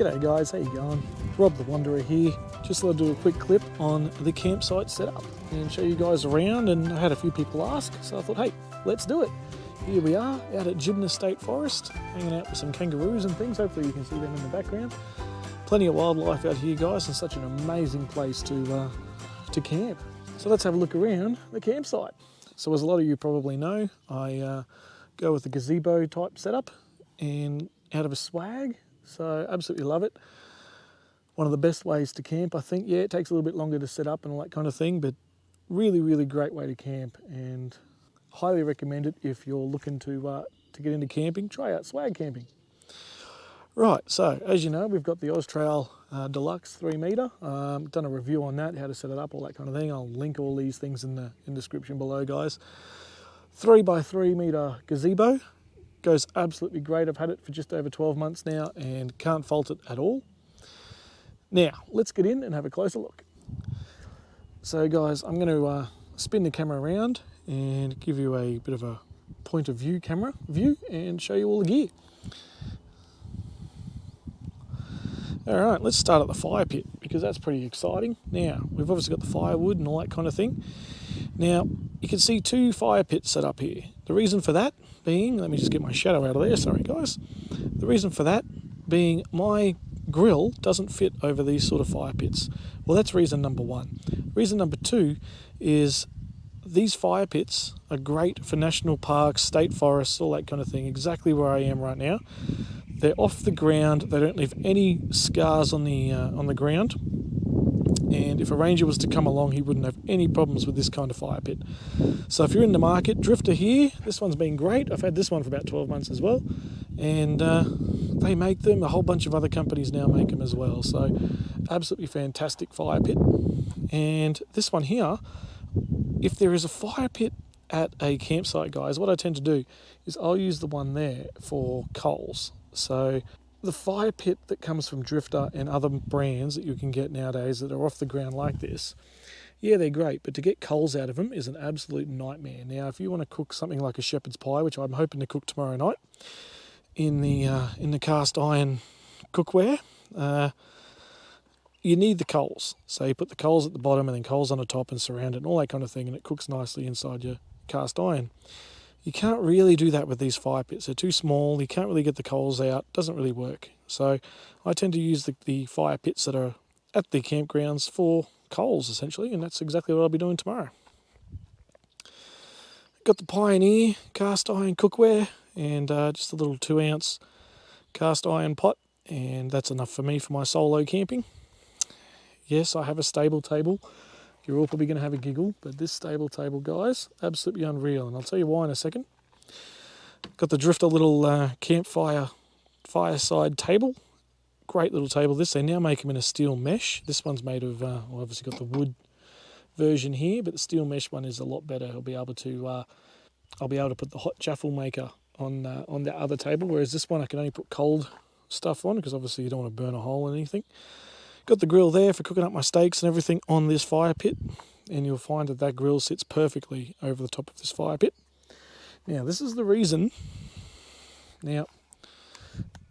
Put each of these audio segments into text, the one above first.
G'day guys, how you going? Rob the Wanderer here. Just thought I'd do a quick clip on the campsite setup and show you guys around, and I had a few people ask, so I thought, hey, let's do it. Here we are out at Gibner State Forest, hanging out with some kangaroos and things. Hopefully you can see them in the background. Plenty of wildlife out here, guys, and such an amazing place to camp. So let's have a look around the campsite. So as a lot of you probably know, I go with the gazebo type setup and out of a swag, so absolutely love it. One of the best ways to camp, I think. Yeah, it takes a little bit longer to set up and all that kind of thing, but really great way to camp, and highly recommend it if you're looking to get into camping. Try out swag camping. Right, so as you know, we've got the Oztrail Deluxe 3 metre. Done a review on that, how to set it up, all that kind of thing. I'll link all these things in the description below, guys. 3x3 metre gazebo. Goes absolutely great. I've had it for just over 12 months now and can't fault it at all. Now, let's get in and have a closer look. So guys, I'm going to spin the camera around and give you a bit of a point of view camera view and show you all the gear. Alright, let's start at the fire pit because that's pretty exciting. Now, we've obviously got the firewood and all that kind of thing. Now, you can see 2 fire pits set up here. The reason for that being, let me just get my shadow out of there, sorry guys. The reason for that being my grill doesn't fit over these sort of fire pits. Well, that's reason number 1. Reason number 2 is these fire pits are great for national parks, state forests, all that kind of thing, exactly where I am right now. They're off the ground, they don't leave any scars on the ground. And if a ranger was to come along, he wouldn't have any problems with this kind of fire pit. So if you're in the market, Drifter here, this one's been great. I've had this one for about 12 months as well. And they make them, a whole bunch of other companies now make them as well. So absolutely fantastic fire pit. And this one here, if there is a fire pit at a campsite, guys, what I tend to do is I'll use the one there for coals. So the fire pit that comes from Drifter and other brands that you can get nowadays that are off the ground like this, yeah, they're great, but to get coals out of them is an absolute nightmare. Now, if you want to cook something like a shepherd's pie, which I'm hoping to cook tomorrow night in the cast iron cookware, you need the coals. So you put the coals at the bottom and then coals on the top and surround it and all that kind of thing, and it cooks nicely inside your cast iron. You can't really do that with these fire pits. They're too small. You can't really get the coals out. Doesn't really work. So I tend to use the fire pits that are at the campgrounds for coals, essentially, and that's exactly what I'll be doing tomorrow. Got the Pioneer cast iron cookware and just a little 2-ounce cast iron pot, and that's enough for me for my solo camping. Yes, I have a stable table. You're all probably going to have a giggle, but this stable table, guys, absolutely unreal, and I'll tell you why in a second. Got the Drifter little campfire fireside table. Great little table. They now make them in a steel mesh. This one's made of, obviously got the wood version here, but the steel mesh one is a lot better. I'll be able to put the hot chaffle maker on the other table, whereas this one I can only put cold stuff on because obviously you don't want to burn a hole in anything. Got the grill there for cooking up my steaks and everything on this fire pit, and you'll find that grill sits perfectly over the top of this fire pit. Now, this is the reason. Now,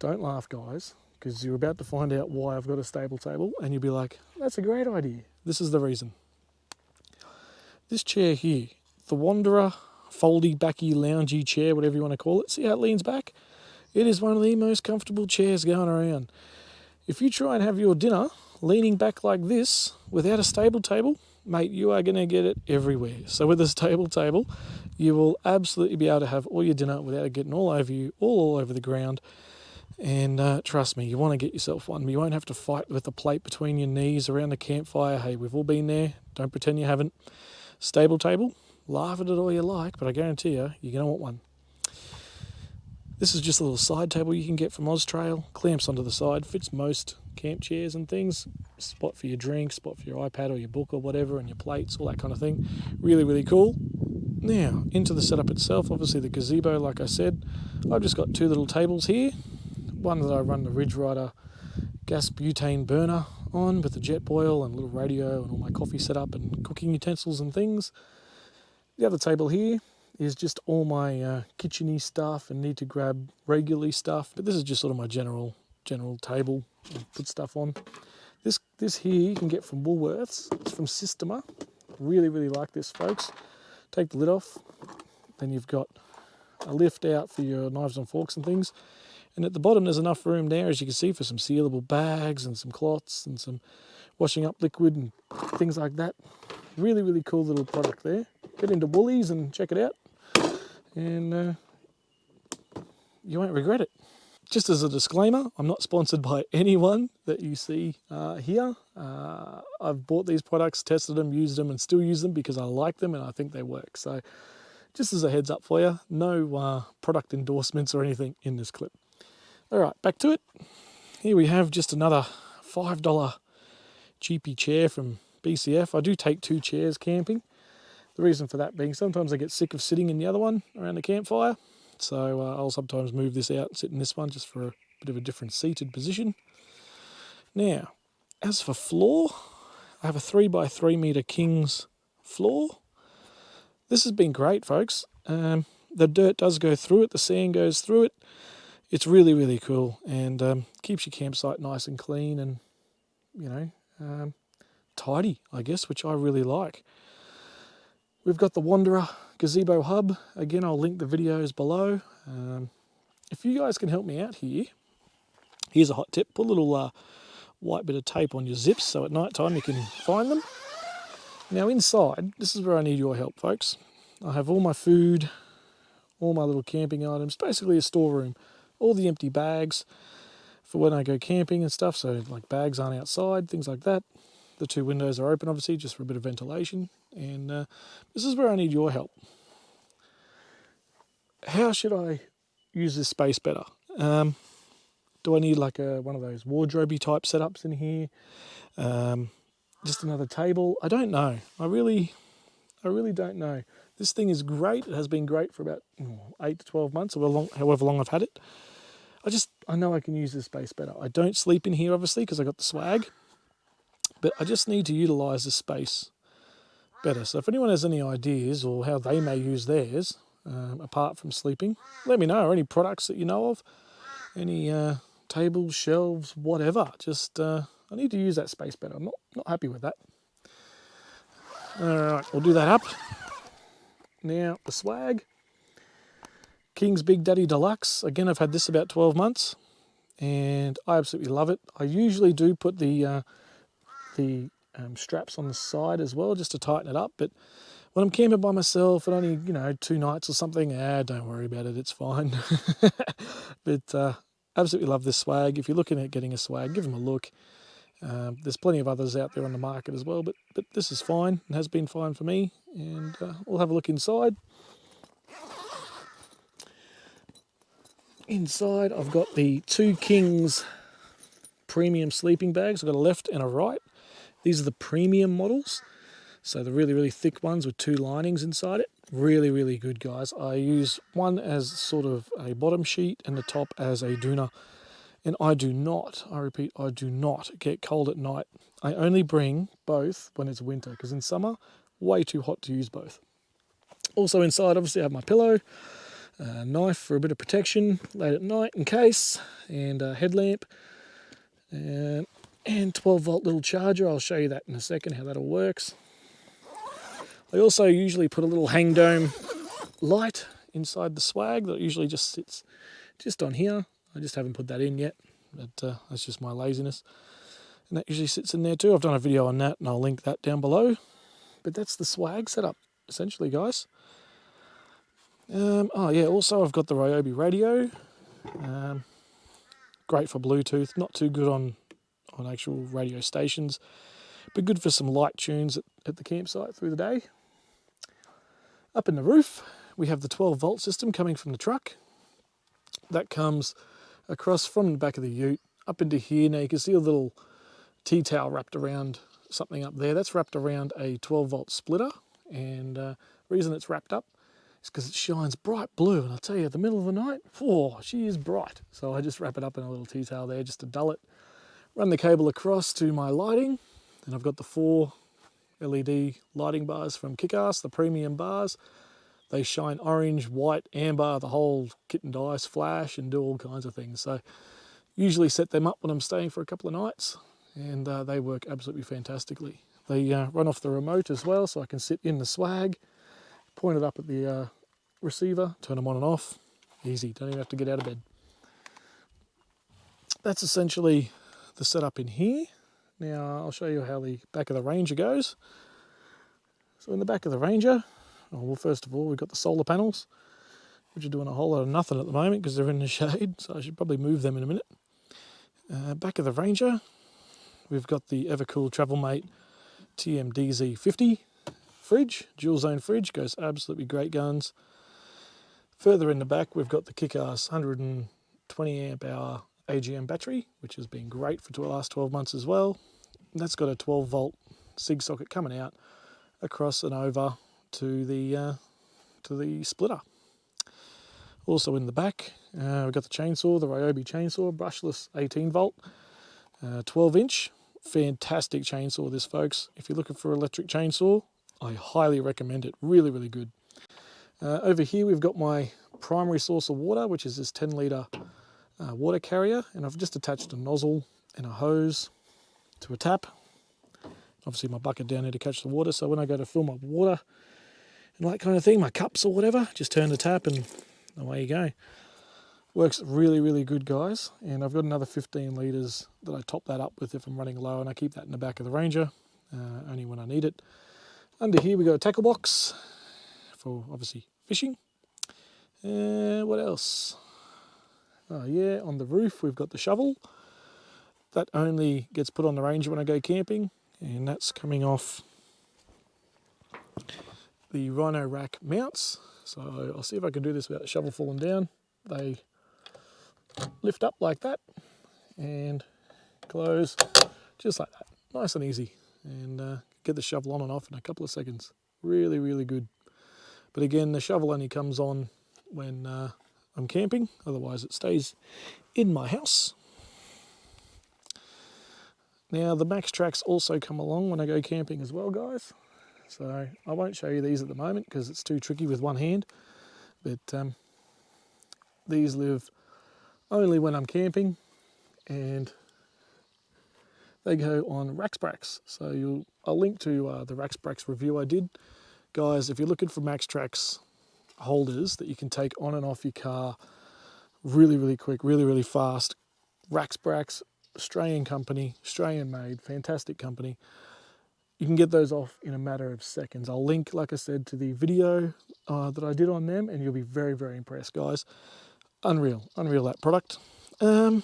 don't laugh, guys, because you're about to find out why I've got a stable table, and you'll be like, that's a great idea. This is the reason. This chair here, the Wanderer foldy, backy, loungy chair, whatever you want to call it, see how it leans back? It is one of the most comfortable chairs going around. If you try and have your dinner leaning back like this without a stable table, mate, you are going to get it everywhere. So with a stable table, you will absolutely be able to have all your dinner without it getting all over you, all over the ground. And trust me, you want to get yourself one. You won't have to fight with a plate between your knees around the campfire. Hey, we've all been there. Don't pretend you haven't. Stable table, laugh at it all you like, but I guarantee you're going to want one. This is just a little side table you can get from Oztrail. Clamps onto the side, fits most camp chairs and things. Spot for your drink, spot for your iPad or your book or whatever, and your plates, all that kind of thing. Really cool. Now, into the setup itself, obviously the gazebo, like I said. I've just got 2 little tables here. One that I run the Ridge Rider gas butane burner on with the jet boil and a little radio and all my coffee set up and cooking utensils and things. The other table here is just all my kitchen-y stuff and need to grab regularly stuff. But this is just sort of my general table and put stuff on. This here you can get from Woolworths. It's from Systema. Really, really like this, folks. Take the lid off. Then you've got a lift out for your knives and forks and things. And at the bottom there's enough room there, as you can see, for some sealable bags and some cloths and some washing up liquid and things like that. Really, really cool little product there. Get into Woolies and check it out. And you won't regret it. Just as a disclaimer, I'm not sponsored by anyone that you see here. I've bought these products, tested them, used them, and still use them because I like them and I think they work. So just as a heads up for you, no product endorsements or anything in this clip. All right, back to it. Here we have just another $5 cheapy chair from BCF. I do take 2 chairs camping. The reason for that being sometimes I get sick of sitting in the other one around the campfire. So I'll sometimes move this out and sit in this one just for a bit of a different seated position. Now, as for floor, I have a 3x3 metre King's floor. This has been great, folks. The dirt does go through it, the sand goes through it. It's really, really cool and keeps your campsite nice and clean and, tidy, I guess, which I really like. We've got the Wanderer Gazebo hub. Again, I'll link the videos below. If you guys can help me out here, here's a hot tip. Put a little white bit of tape on your zips so at night time you can find them. Now inside, this is where I need your help, folks. I have all my food, all my little camping items, basically a storeroom. All the empty bags for when I go camping and stuff, so like bags aren't outside, things like that. The 2 windows are open, obviously, just for a bit of ventilation. And this is where I need your help. How should I use this space better? Do I need like one of those wardrobe type setups in here? Just another table? I don't know. I really don't know. This thing is great. It has been great for about 8 to 12 months, or however long I've had it. I know I can use this space better. I don't sleep in here, obviously, because I got the swag. But I just need to utilise this space better. So if anyone has any ideas or how they may use theirs, apart from sleeping, let me know. Or any products that you know of, any tables, shelves, whatever. Just I need to use that space better. I'm not happy with that. All right, we'll do that up. Now the swag, King's Big Daddy Deluxe. Again, I've had this about 12 months, and I absolutely love it. I usually do put the straps on the side as well, just to tighten it up. But when I'm camping by myself and only 2 nights or something, don't worry about it. It's fine. But absolutely love this swag. If you're looking at getting a swag, give them a look. There's plenty of others out there on the market as well, but this is fine and has been fine for me. And we'll have a look inside. Inside, I've got the 2 King's premium sleeping bags. I've got a left and a right. These are the premium models, so the really, really thick ones with 2 linings inside it. Really, really good, guys. I use one as sort of a bottom sheet and the top as a doona. And I repeat, I do not get cold at night. I only bring both when it's winter, because in summer, way too hot to use both. Also inside, obviously, I have my pillow, a knife for a bit of protection late at night in case, and a headlamp, and 12-volt little charger. I'll show you that in a second, how that all works. I also usually put a little hang dome light inside the swag that usually just sits just on here. I just haven't put that in yet, but that's just my laziness. And that usually sits in there too. I've done a video on that and I'll link that down below. But that's the swag setup, essentially, guys. Also I've got the Ryobi radio. Great for Bluetooth, not too good on actual radio stations, but good for some light tunes at the campsite through the day. Up in the roof, we have the 12-volt system coming from the truck. That comes across from the back of the ute up into here. Now you can see a little T-towel wrapped around something up there. That's wrapped around a 12-volt splitter, and the reason it's wrapped up is because it shines bright blue, and I'll tell you, at the middle of the night, she is bright. So I just wrap it up in a little T-towel there just to dull it. Run the cable across to my lighting, and I've got the 4 LED lighting bars from KickAss, the premium bars. They shine orange, white, amber, the whole kit and dice, flash, and do all kinds of things. So Usually set them up when I'm staying for a couple of nights, and they work absolutely fantastically. They run off the remote as well, so I can sit in the swag, point it up at the receiver, turn them on and off. Easy, don't even have to get out of bed. That's essentially the setup in here. Now I'll show you how the back of the Ranger goes. So in the back of the Ranger, well, first of all, we've got the solar panels, which are doing a whole lot of nothing at the moment because they're in the shade, so I should probably move them in a minute. Back of the Ranger, we've got the Evercool Travelmate TMDZ50 fridge, dual zone fridge, goes absolutely great guns. Further in the back, we've got the KickAss 120 amp hour AGM battery, which has been great for the last 12 months as well. That's got a 12 volt SIG socket coming out across and over to the splitter. Also in the back, we've got the chainsaw, the Ryobi chainsaw, brushless 18 volt, 12 inch. Fantastic chainsaw this, folks. If you're looking for an electric chainsaw, I highly recommend it. Really, really good. Over here we've got my primary source of water, which is this 10 litre water carrier, and I've just attached a nozzle and a hose to a tap. Obviously my bucket down here to catch the water, so when I go to fill my water and that kind of thing, my cups or whatever, just turn the tap and away you go. Works really, really good, guys. And I've got another 15 litres that I top that up with if I'm running low, and I keep that in the back of the Ranger, only when I need it. Under here we got a tackle box for obviously fishing. What else? Oh yeah, on the roof we've got the shovel. That only gets put on the Ranger when I go camping, and that's coming off the Rhino rack mounts. So I'll see if I can do this without the shovel falling down. They lift up like that and close just like that. Nice and easy, and get the shovel on and off in a couple of seconds. Really, really good. But again, the shovel only comes on when I'm camping, otherwise it stays in my house. Now the Max Tracks also come along when I go camping as well, guys. So I won't show you these at the moment because it's too tricky with one hand, but these live only when I'm camping, and they go on Raxbrax. So I'll link to the Raxbrax review I did. Guys, if you're looking for Max Tracks holders that you can take on and off your car really, really quick, really, really fast, Raxbrax, Australian company, Australian made, fantastic company. You can get those off in a matter of seconds. I'll link, like I said, to the video that I did on them, and you'll be very, very impressed, guys. Unreal, that product. A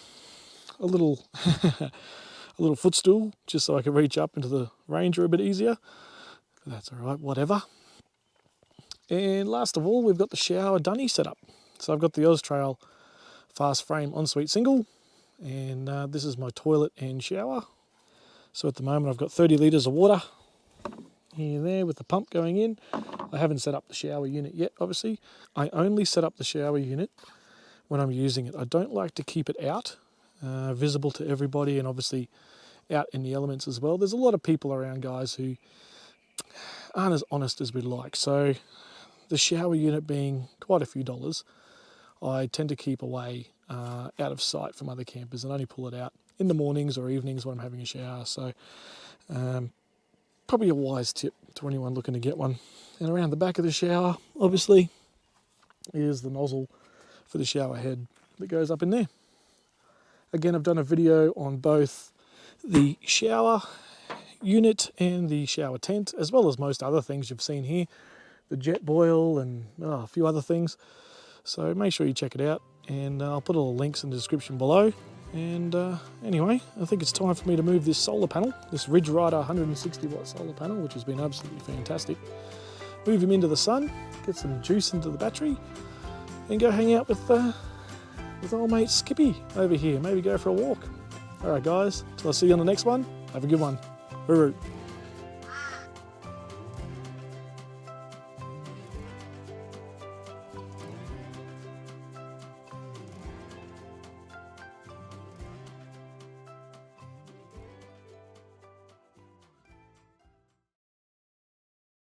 little a little footstool just so I can reach up into the Ranger a bit easier. But that's all right, whatever. And last of all, we've got the shower dunny setup. So I've got the Oztrail fast frame ensuite single, and this is my toilet and shower. So at the moment I've got 30 litres of water here and there with the pump going in. I haven't set up the shower unit yet, obviously. I only set up the shower unit when I'm using it. I don't like to keep it out, visible to everybody, and obviously out in the elements as well. There's a lot of people around, guys, who aren't as honest as we'd like. So the shower unit being quite a few dollars, I tend to keep away out of sight from other campers and only pull it out in the mornings or evenings when I'm having a shower. So probably a wise tip to anyone looking to get one. And around the back of the shower, obviously, is the nozzle for the shower head that goes up in there. Again, I've done a video on both the shower unit and the shower tent, as well as most other things you've seen here, the jet boil and a few other things. So make sure you check it out, and I'll put all the links in the description below. And anyway, I think it's time for me to move this solar panel, this Ridge Rider 160 watt solar panel, which has been absolutely fantastic. Move him into the sun, get some juice into the battery, and go hang out with old mate Skippy over here. Maybe go for a walk. All right, guys, till I see you on the next one. Have a good one. Hooroo.